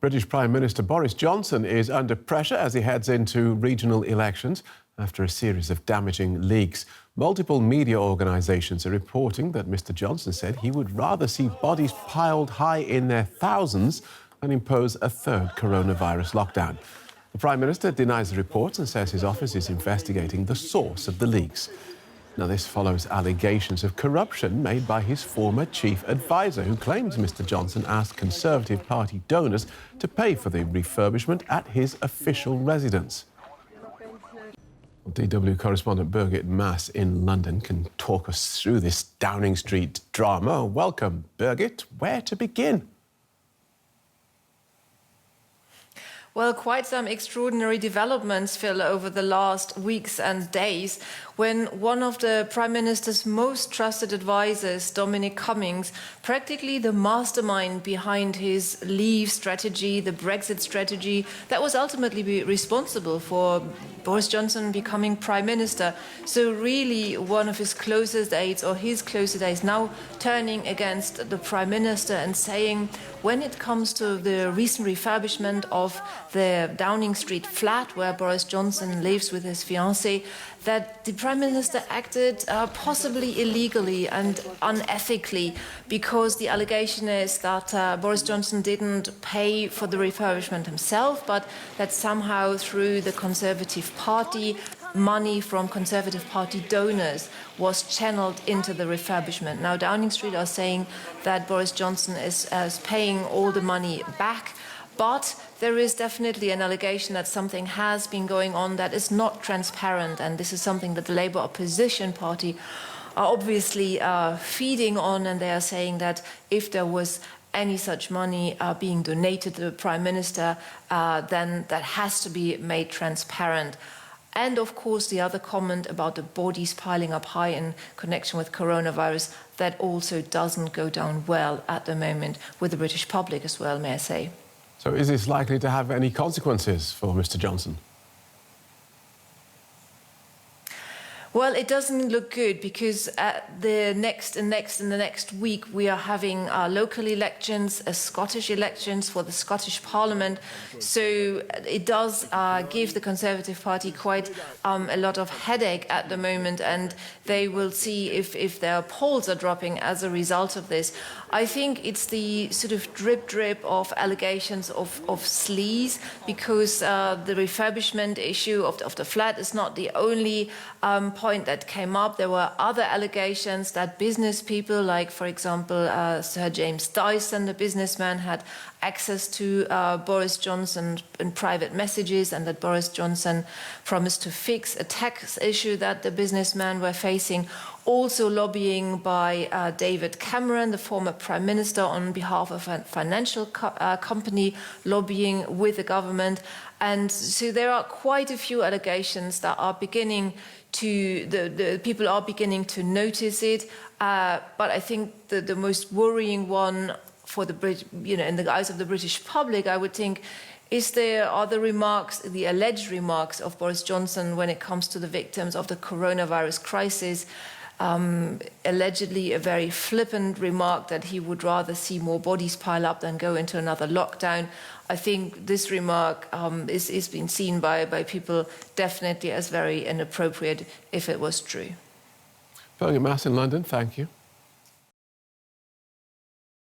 British Prime Minister Boris Johnson is under pressure as he heads into regional elections after a series of damaging leaks. Multiple media organisations are reporting that Mr Johnson said he would rather see bodies piled high in their thousands than impose a third coronavirus lockdown. The Prime Minister denies the reports and says his office is investigating the source of the leaks. Now, this follows allegations of corruption made by his former chief advisor, who claims Mr Johnson asked Conservative Party donors to pay for the refurbishment at his official residence. DW correspondent Birgit Maas in London can talk us through this Downing Street drama. Welcome, Birgit. Where to begin? Well, quite some extraordinary developments, Phil, over the last weeks and days, when one of the Prime Minister's most trusted advisors, Dominic Cummings, practically the mastermind behind his Leave strategy, the Brexit strategy, that was ultimately responsible for Boris Johnson becoming Prime Minister. So really one of his closest aides, or his closest aides, now turning against the Prime Minister and saying, when it comes to the recent refurbishment of the Downing Street flat where Boris Johnson lives with his fiancée, that the Prime Minister acted possibly illegally and unethically, because the allegation is that Boris Johnson didn't pay for the refurbishment himself, but that somehow through the Conservative Party, money from Conservative Party donors was channeled into the refurbishment. Now, Downing Street are saying that Boris Johnson is paying all the money back, but there is definitely an allegation that something has been going on that is not transparent, and this is something that the Labour opposition party are obviously feeding on, and they are saying that if there was any such money being donated to the Prime Minister, then that has to be made transparent. And of course, the other comment about the bodies piling up high in connection with coronavirus, that also doesn't go down well at the moment with the British public as well, may I say. So is this likely to have any consequences for Mr Johnson? Well, it doesn't look good, because the next week we are having local elections, Scottish elections for the Scottish Parliament. So it does give the Conservative Party quite a lot of headache at the moment, and they will see if their polls are dropping as a result of this. I think it's the sort of drip of allegations of sleaze, because the refurbishment issue of the flat is not the only point that came up. There were other allegations that business people, like, for example, Sir James Dyson, the businessman, had access to Boris Johnson in private messages, and that Boris Johnson promised to fix a tax issue that the businessmen were facing. Also lobbying by David Cameron, the former Prime Minister, on behalf of a financial company, lobbying with the government. And so there are quite a few allegations that are beginning to, the people are beginning to notice it. But I think the most worrying one for the in the eyes of the British public, I would think, are the remarks, the alleged remarks of Boris Johnson when it comes to the victims of the coronavirus crisis. Allegedly a very flippant remark that he would rather see more bodies pile up than go into another lockdown. I think this remark is being seen by people definitely as very inappropriate if it was true. Birgit Maas in London, thank you.